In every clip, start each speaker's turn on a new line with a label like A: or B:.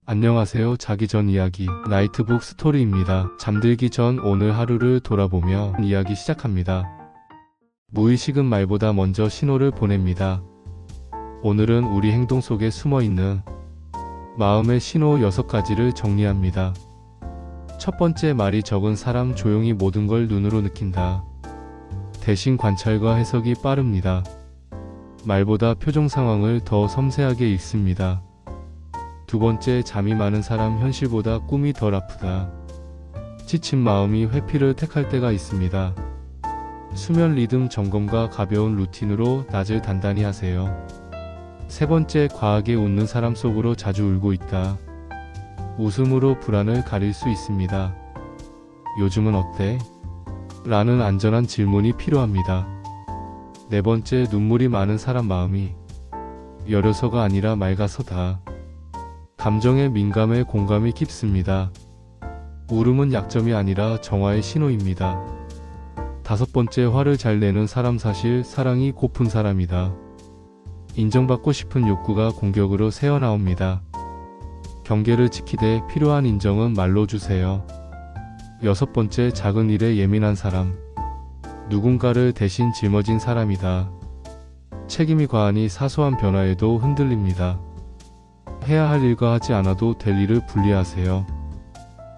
A: 안녕하세요. 자기 전 이야기 나이트북 스토리입니다. 잠들기 전 오늘 하루를 돌아보며 이야기 시작합니다. 무의식은 말보다 먼저 신호를 보냅니다. 오늘은 우리 행동 속에 숨어있는 마음의 신호 6가지를 정리합니다. 첫 번째, 말이 적은 사람 조용히 모든 걸 눈으로 느낀다. 대신 관찰과 해석이 빠릅니다. 말보다 표정 상황을 더 섬세하게 읽습니다. 두 번째, 잠이 많은 사람 현실보다 꿈이 덜 아프다. 지친 마음이 회피를 택할 때가 있습니다. 수면 리듬 점검과 가벼운 루틴으로 낮을 단단히 하세요. 세 번째, 과하게 웃는 사람 속으로 자주 울고 있다. 웃음으로 불안을 가릴 수 있습니다. 요즘은 어때? 라는 안전한 질문이 필요합니다. 네 번째, 눈물이 많은 사람 마음이 여려서가 아니라 맑아서다. 감정에 민감해 공감이 깊습니다. 울음은 약점이 아니라 정화의 신호입니다. 다섯 번째, 화를 잘 내는 사람 사실 사랑이 고픈 사람이다. 인정받고 싶은 욕구가 공격으로 새어나옵니다. 경계를 지키되 필요한 인정은 말로 주세요. 여섯 번째, 작은 일에 예민한 사람. 누군가를 대신 짊어진 사람이다. 책임이 과하니 사소한 변화에도 흔들립니다. 해야 할 일과 하지 않아도 될 일을 분리하세요.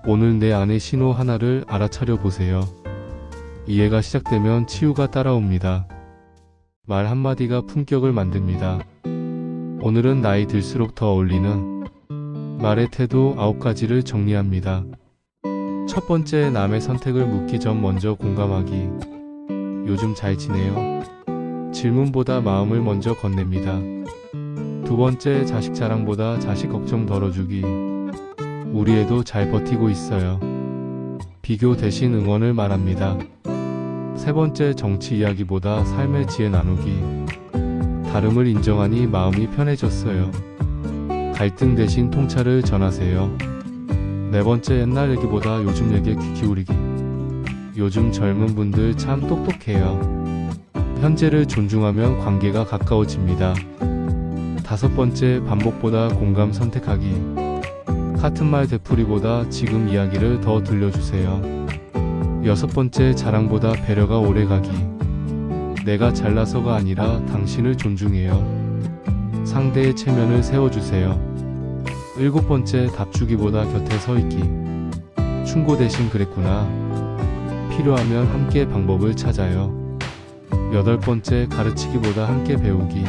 A: 오늘 내 안의 신호 하나를 알아차려 보세요. 이해가 시작되면 치유가 따라옵니다. 말 한마디가 품격을 만듭니다. 오늘은 나이 들수록 더 어울리는 말의 태도 9가지를 정리합니다. 첫 번째, 남의 선택을 묻기 전 먼저 공감하기. 요즘 잘 지내요? 질문보다 마음을 먼저 건넵니다. 두 번째, 자식 자랑보다 자식 걱정 덜어주기. 우리 애도 잘 버티고 있어요. 비교 대신 응원을 말합니다. 세 번째, 정치 이야기보다 삶의 지혜 나누기. 다름을 인정하니 마음이 편해졌어요. 갈등 대신 통찰을 전하세요. 네 번째, 옛날 얘기보다 요즘 얘기에 귀 기울이기. 요즘 젊은 분들 참 똑똑해요. 현재를 존중하면 관계가 가까워집니다. 다섯 번째, 반복보다 공감 선택하기. 같은 말 되풀이보다 지금 이야기를 더 들려주세요. 여섯 번째, 자랑보다 배려가 오래가기. 내가 잘나서가 아니라 당신을 존중해요. 상대의 체면을 세워주세요. 일곱 번째, 답주기보다 곁에 서있기. 충고 대신 그랬구나. 필요하면 함께 방법을 찾아요. 여덟 번째, 가르치기보다 함께 배우기.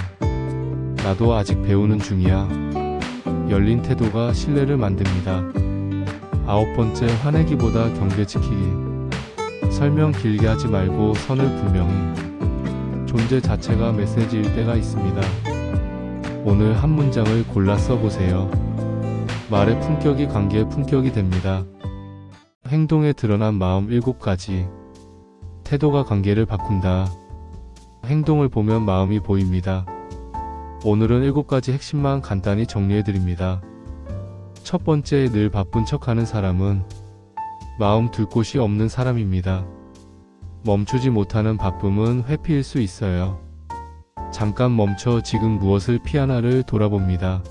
A: 나도 아직 배우는 중이야. 열린 태도가 신뢰를 만듭니다. 아홉 번째, 화내기보다 경계 지키기. 설명 길게 하지 말고 선을 분명히. 존재 자체가 메시지일 때가 있습니다. 오늘 한 문장을 골라 써보세요. 말의 품격이 관계의 품격이 됩니다. 행동에 드러난 마음 7가지. 태도가 관계를 바꾼다. 행동을 보면 마음이 보입니다. 오늘은 7가지 핵심만 간단히 정리해드립니다. 첫 번째, 늘 바쁜 척하는 사람은 마음 둘 곳이 없는 사람입니다. 멈추지 못하는 바쁨은 회피일 수 있어요. 잠깐 멈춰 지금 무엇을 피하나를 돌아봅니다.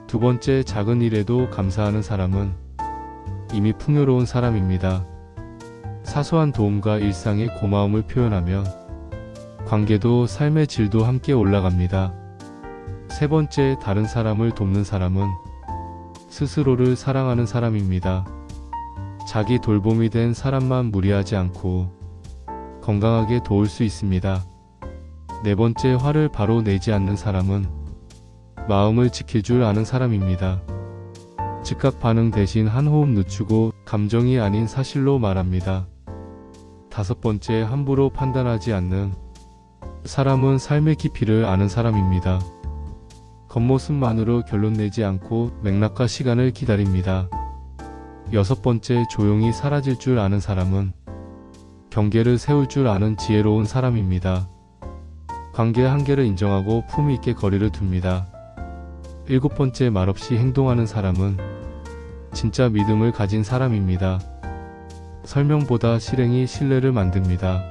A: 두 번째, 작은 일에도 감사하는 사람은 이미 풍요로운 사람입니다. 사소한 도움과 일상의 고마움을 표현하면 관계도 삶의 질도 함께 올라갑니다. 세 번째, 다른 사람을 돕는 사람은 스스로를 사랑하는 사람입니다. 자기 돌봄이 된 사람만 무리하지 않고 건강하게 도울 수 있습니다. 네 번째, 화를 바로 내지 않는 사람은 마음을 지킬 줄 아는 사람입니다. 즉각 반응 대신 한 호흡 늦추고 감정이 아닌 사실로 말합니다. 다섯 번째, 함부로 판단하지 않는 사람은 삶의 깊이를 아는 사람입니다. 겉모습만으로 결론 내지 않고 맥락과 시간을 기다립니다. 여섯 번째, 조용히 사라질 줄 아는 사람은 경계를 세울 줄 아는 지혜로운 사람입니다. 관계의 한계를 인정하고 품위 있게 거리를 둡니다. 일곱 번째, 말없이 행동하는 사람은 진짜 믿음을 가진 사람입니다. 설명보다 실행이 신뢰를 만듭니다.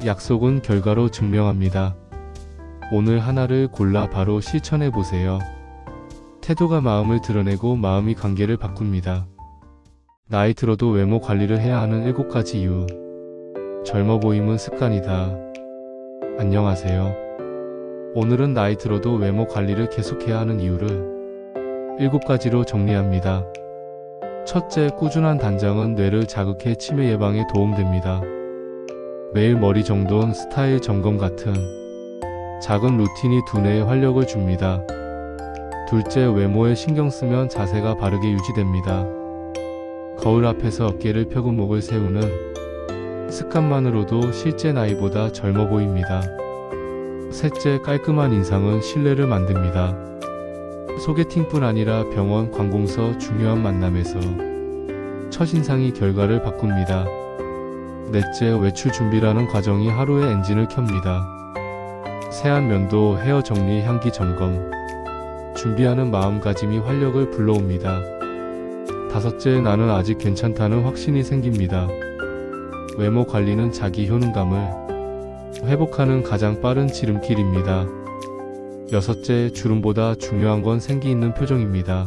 A: 약속은 결과로 증명합니다. 오늘 하나를 골라 바로 실천해 보세요. 태도가 마음을 드러내고 마음이 관계를 바꿉니다. 나이 들어도 외모 관리를 해야 하는 7가지 이유. 젊어 보임은 습관이다. 안녕하세요. 오늘은 나이 들어도 외모 관리를 계속해야 하는 이유를 7가지로 정리합니다. 첫째, 꾸준한 단장은 뇌를 자극해 치매 예방에 도움됩니다. 매일 머리 정돈, 스타일 점검 같은 작은 루틴이 두뇌에 활력을 줍니다. 둘째, 외모에 신경 쓰면 자세가 바르게 유지됩니다. 거울 앞에서 어깨를 펴고 목을 세우는 습관만으로도 실제 나이보다 젊어 보입니다. 셋째, 깔끔한 인상은 신뢰를 만듭니다. 소개팅뿐 아니라 병원, 관공서, 중요한 만남에서 첫인상이 결과를 바꿉니다. 넷째, 외출 준비라는 과정이 하루의 엔진을 켭니다. 세안, 면도, 헤어 정리, 향기 점검. 준비하는 마음가짐이 활력을 불러옵니다. 다섯째, 나는 아직 괜찮다는 확신이 생깁니다. 외모 관리는 자기 효능감을 회복하는 가장 빠른 지름길입니다. 여섯째, 주름보다 중요한 건 생기 있는 표정입니다.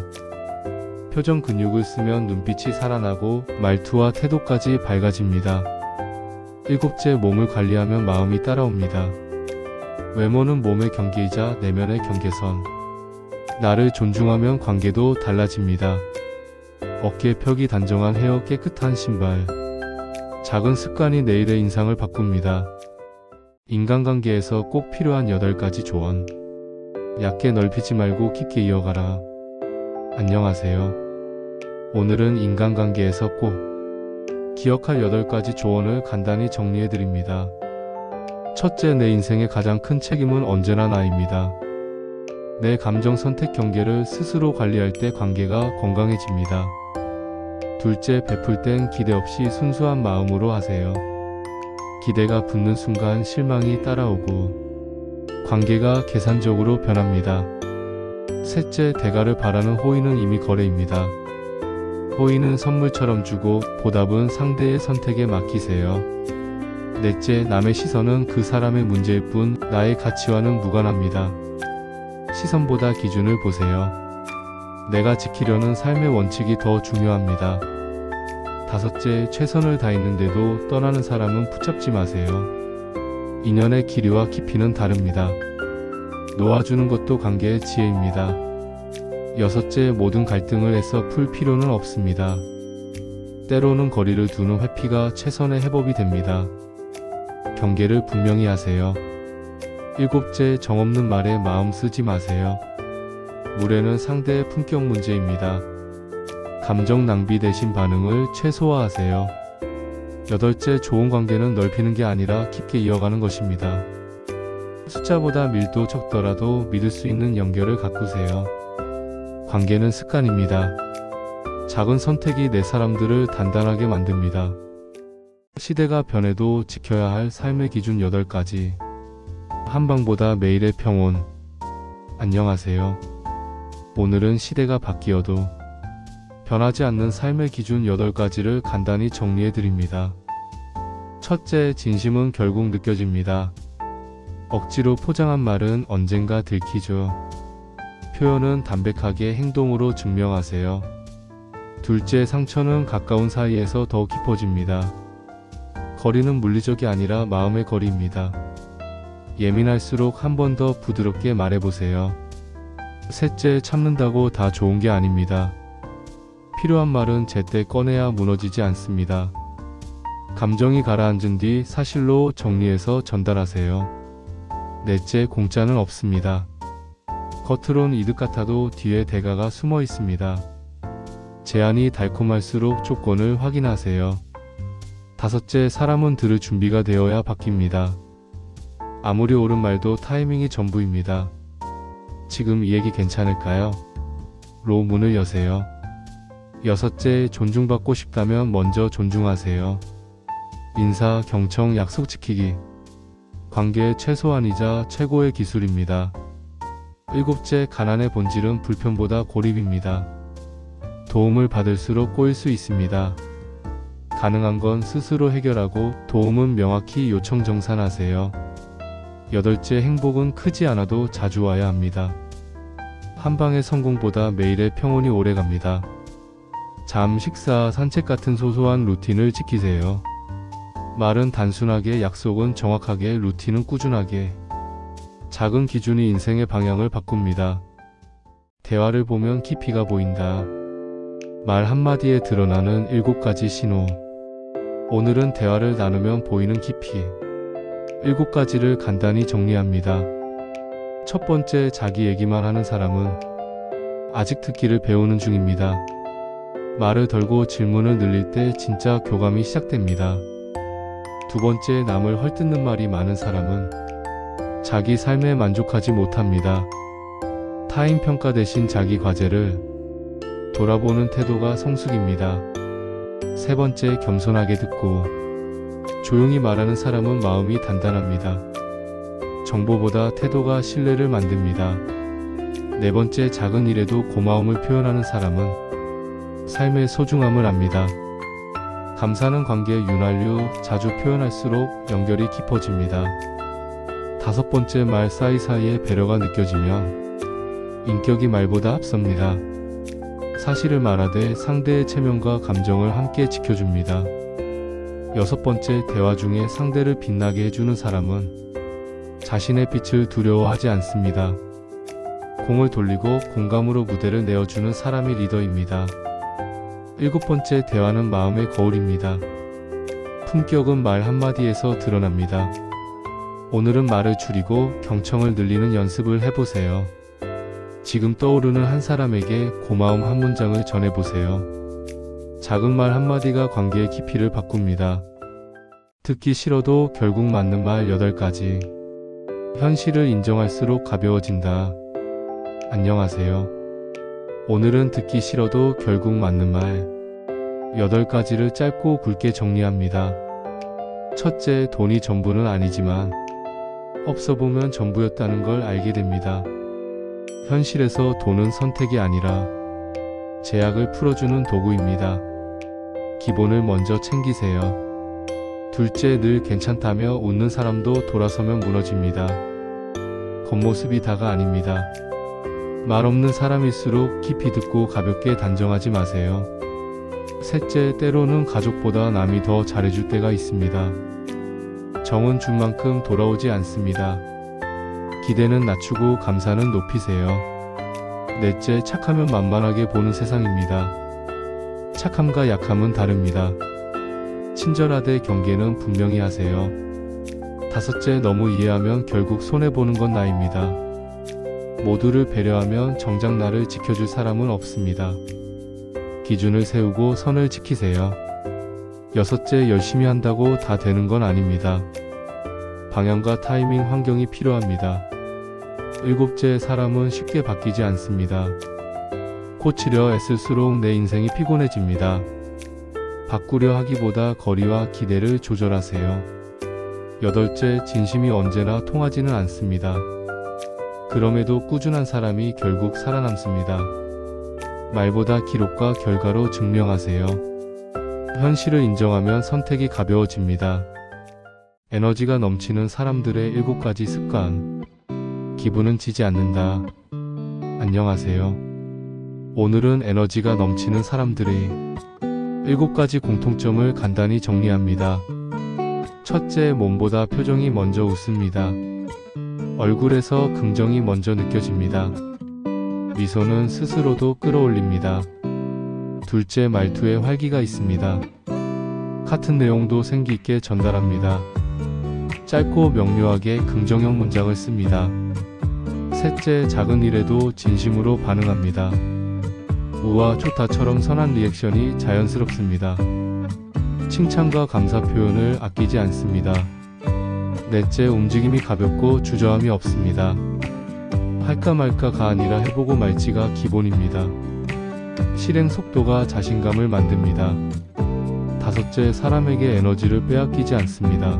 A: 표정 근육을 쓰면 눈빛이 살아나고 말투와 태도까지 밝아집니다. 일곱째, 몸을 관리하면 마음이 따라옵니다. 외모는 몸의 경계이자 내면의 경계선. 나를 존중하면 관계도 달라집니다. 어깨 펴기, 단정한 헤어, 깨끗한 신발. 작은 습관이 내일의 인상을 바꿉니다. 인간관계에서 꼭 필요한 8가지 조언. 얕게 넓히지 말고 깊게 이어가라. 안녕하세요. 오늘은 인간관계에서 꼭 기억할 8가지 조언을 간단히 정리해드립니다. 첫째, 내 인생의 가장 큰 책임은 언제나 나입니다. 내 감정, 선택, 경계를 스스로 관리할 때 관계가 건강해집니다. 둘째, 베풀 땐 기대 없이 순수한 마음으로 하세요. 기대가 붙는 순간 실망이 따라오고 관계가 계산적으로 변합니다. 셋째, 대가를 바라는 호의는 이미 거래입니다. 호의는 선물처럼 주고 보답은 상대의 선택에 맡기세요. 넷째, 남의 시선은 그 사람의 문제일 뿐 나의 가치와는 무관합니다. 시선보다 기준을 보세요. 내가 지키려는 삶의 원칙이 더 중요합니다. 다섯째, 최선을 다했는데도 떠나는 사람은 붙잡지 마세요. 인연의 길이와 깊이는 다릅니다. 놓아주는 것도 관계의 지혜입니다. 여섯째, 모든 갈등을 애써 풀 필요는 없습니다. 때로는 거리를 두는 회피가 최선의 해법이 됩니다. 경계를 분명히 하세요. 일곱째, 정없는 말에 마음 쓰지 마세요. 무례는 상대의 품격 문제입니다. 감정 낭비 대신 반응을 최소화하세요. 여덟째, 좋은 관계는 넓히는 게 아니라 깊게 이어가는 것입니다. 숫자보다 밀도 적더라도 믿을 수 있는 연결을 가꾸세요. 관계는 습관입니다. 작은 선택이 내 사람들을 단단하게 만듭니다. 시대가 변해도 지켜야 할 삶의 기준 8가지. 한방보다 매일의 평온. 안녕하세요. 오늘은 시대가 바뀌어도 변하지 않는 삶의 기준 8가지를 간단히 정리해드립니다. 첫째, 진심은 결국 느껴집니다. 억지로 포장한 말은 언젠가 들키죠. 표현은 담백하게 행동으로 증명하세요. 둘째, 상처는 가까운 사이에서 더 깊어집니다. 거리는 물리적이 아니라 마음의 거리입니다. 예민할수록 한 번 더 부드럽게 말해보세요. 셋째, 참는다고 다 좋은 게 아닙니다. 필요한 말은 제때 꺼내야 무너지지 않습니다. 감정이 가라앉은 뒤 사실로 정리해서 전달하세요. 넷째, 공짜는 없습니다. 겉으론 이득 같아도 뒤에 대가가 숨어 있습니다. 제안이 달콤할수록 조건을 확인하세요. 다섯째, 사람은 들을 준비가 되어야 바뀝니다. 아무리 옳은 말도 타이밍이 전부입니다. 지금 이 얘기 괜찮을까요? 로 문을 여세요. 여섯째, 존중받고 싶다면 먼저 존중하세요. 인사, 경청, 약속 지키기. 관계의 최소한이자 최고의 기술입니다. 일곱째, 가난의 본질은 불편보다 고립입니다. 도움을 받을수록 꼬일 수 있습니다. 가능한 건 스스로 해결하고 도움은 명확히 요청 정산하세요. 여덟째, 행복은 크지 않아도 자주 와야 합니다. 한 방의 성공보다 매일의 평온이 오래갑니다. 잠, 식사, 산책 같은 소소한 루틴을 지키세요. 말은 단순하게, 약속은 정확하게, 루틴은 꾸준하게. 작은 기준이 인생의 방향을 바꿉니다. 대화를 보면 깊이가 보인다. 말 한마디에 드러나는 7가지 신호. 오늘은 대화를 나누면 보이는 깊이. 7가지를 간단히 정리합니다. 첫 번째, 자기 얘기만 하는 사람은 아직 듣기를 배우는 중입니다. 말을 덜고 질문을 늘릴 때 진짜 교감이 시작됩니다. 두 번째, 남을 헐뜯는 말이 많은 사람은 자기 삶에 만족하지 못합니다. 타인 평가 대신 자기 과제를 돌아보는 태도가 성숙입니다. 세 번째, 겸손하게 듣고 조용히 말하는 사람은 마음이 단단합니다. 정보보다 태도가 신뢰를 만듭니다. 네 번째, 작은 일에도 고마움을 표현하는 사람은 삶의 소중함을 압니다. 감사는 관계의 윤활유, 자주 표현할수록 연결이 깊어집니다. 다섯 번째, 말 사이사이에 배려가 느껴지면 인격이 말보다 앞섭니다. 사실을 말하되 상대의 체면과 감정을 함께 지켜줍니다. 여섯 번째, 대화 중에 상대를 빛나게 해주는 사람은 자신의 빛을 두려워하지 않습니다. 공을 돌리고 공감으로 무대를 내어주는 사람이 리더입니다. 일곱 번째, 대화는 마음의 거울입니다. 품격은 말 한마디에서 드러납니다. 오늘은 말을 줄이고 경청을 늘리는 연습을 해보세요. 지금 떠오르는 한 사람에게 고마움 한 문장을 전해보세요. 작은 말 한마디가 관계의 깊이를 바꿉니다. 듣기 싫어도 결국 맞는 말 8가지. 현실을 인정할수록 가벼워진다. 안녕하세요. 오늘은 듣기 싫어도 결국 맞는 말 8가지를 짧고 굵게 정리합니다. 첫째, 돈이 전부는 아니지만 없어보면 전부였다는 걸 알게 됩니다. 현실에서 돈은 선택이 아니라 제약을 풀어주는 도구입니다. 기본을 먼저 챙기세요. 둘째, 늘 괜찮다며 웃는 사람도 돌아서면 무너집니다. 겉모습이 다가 아닙니다. 말 없는 사람일수록 깊이 듣고 가볍게 단정하지 마세요. 셋째, 때로는 가족보다 남이 더 잘해줄 때가 있습니다. 정은 준 만큼 돌아오지 않습니다. 기대는 낮추고 감사는 높이세요. 넷째, 착하면 만만하게 보는 세상입니다. 착함과 약함은 다릅니다. 친절하되 경계는 분명히 하세요. 다섯째, 너무 이해하면 결국 손해보는 건 나입니다. 모두를 배려하면 정작 나를 지켜줄 사람은 없습니다. 기준을 세우고 선을 지키세요. 여섯째, 열심히 한다고 다 되는 건 아닙니다. 방향과 타이밍, 환경이 필요합니다. 일곱째, 사람은 쉽게 바뀌지 않습니다. 고치려 애쓸수록 내 인생이 피곤해집니다. 바꾸려 하기보다 거리와 기대를 조절하세요. 여덟째, 진심이 언제나 통하지는 않습니다. 그럼에도 꾸준한 사람이 결국 살아남습니다. 말보다 기록과 결과로 증명하세요. 현실을 인정하면 선택이 가벼워집니다. 에너지가 넘치는 사람들의 7가지 습관. 기분은 지지 않는다. 안녕하세요. 오늘은 에너지가 넘치는 사람들의 7가지 공통점을 간단히 정리합니다. 첫째, 몸보다 표정이 먼저 웃습니다. 얼굴에서 긍정이 먼저 느껴집니다. 미소는 스스로도 끌어올립니다. 둘째, 말투에 활기가 있습니다. 같은 내용도 생기 있게 전달합니다. 짧고 명료하게 긍정형 문장을 씁니다. 셋째, 작은 일에도 진심으로 반응합니다. 우와, 좋다처럼 선한 리액션이 자연스럽습니다. 칭찬과 감사 표현을 아끼지 않습니다. 넷째, 움직임이 가볍고 주저함이 없습니다. 할까 말까가 아니라 해보고 말지가 기본입니다. 실행 속도가 자신감을 만듭니다. 다섯째, 사람에게 에너지를 빼앗기지 않습니다.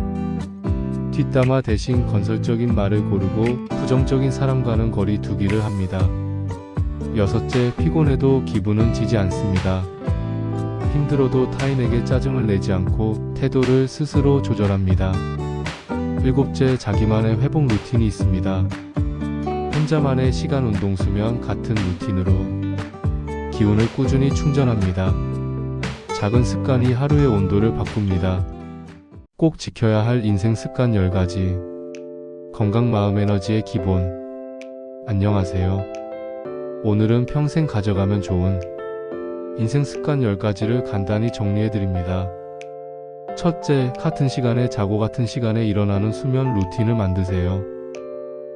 A: 뒷담화 대신 건설적인 말을 고르고 부정적인 사람과는 거리 두기를 합니다. 여섯째, 피곤해도 기분은 지지 않습니다. 힘들어도 타인에게 짜증을 내지 않고 태도를 스스로 조절합니다. 일곱째, 자기만의 회복 루틴이 있습니다. 혼자만의 시간 운동 수면 같은 루틴으로 기운을 꾸준히 충전합니다. 작은 습관이 하루의 온도를 바꿉니다. 꼭 지켜야 할 인생 습관 10가지. 건강 마음 에너지의 기본. 안녕하세요. 오늘은 평생 가져가면 좋은 인생 습관 10가지를 간단히 정리해드립니다. 첫째, 같은 시간에 자고 같은 시간에 일어나는 수면 루틴을 만드세요.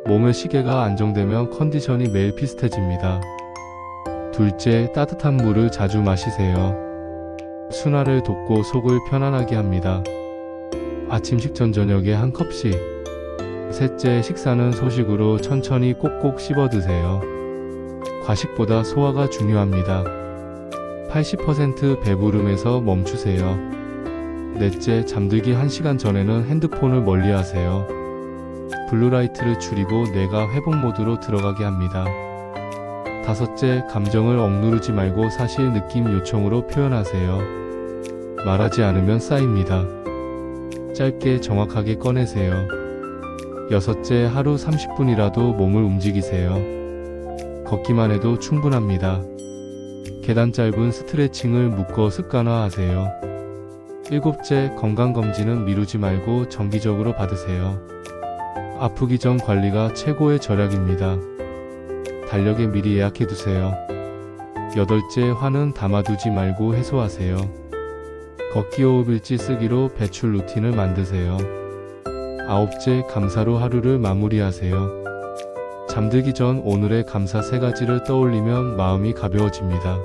A: 몸의 시계가 안정되면 컨디션이 매일 비슷해집니다. 둘째, 따뜻한 물을 자주 마시세요. 순화를 돕고 속을 편안하게 합니다. 아침 식전 저녁에 한 컵씩. 셋째, 식사는 소식으로 천천히 꼭꼭 씹어 드세요. 과식보다 소화가 중요합니다. 80% 배부름에서 멈추세요. 넷째, 잠들기 1시간 전에는 핸드폰을 멀리하세요. 블루라이트를 줄이고 뇌가 회복 모드로 들어가게 합니다. 다섯째, 감정을 억누르지 말고 사실, 느낌, 요청으로 표현하세요. 말하지 않으면 쌓입니다. 짧게 정확하게 꺼내세요. 여섯째, 하루 30분이라도 몸을 움직이세요. 걷기만 해도 충분합니다. 계단 짧은 스트레칭을 묶어 습관화하세요. 일곱째, 건강검진은 미루지 말고 정기적으로 받으세요. 아프기 전 관리가 최고의 절약입니다. 달력에 미리 예약해두세요. 여덟째, 화는 담아두지 말고 해소하세요. 걷기 호흡 일지 쓰기로 배출 루틴을 만드세요. 아홉째, 감사로 하루를 마무리하세요. 잠들기 전 오늘의 감사 3가지를 떠올리면 마음이 가벼워집니다.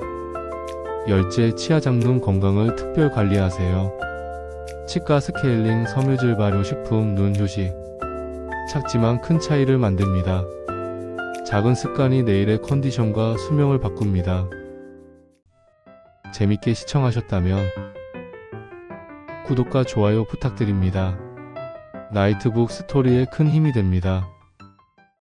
A: 열째, 치아 장눈 건강을 특별 관리하세요. 치과 스케일링, 섬유질 발효 식품, 눈 휴식. 작지만 큰 차이를 만듭니다. 작은 습관이 내일의 컨디션과 수명을 바꿉니다. 재밌게 시청하셨다면 구독과 좋아요 부탁드립니다. 나이트북 스토리에 큰 힘이 됩니다.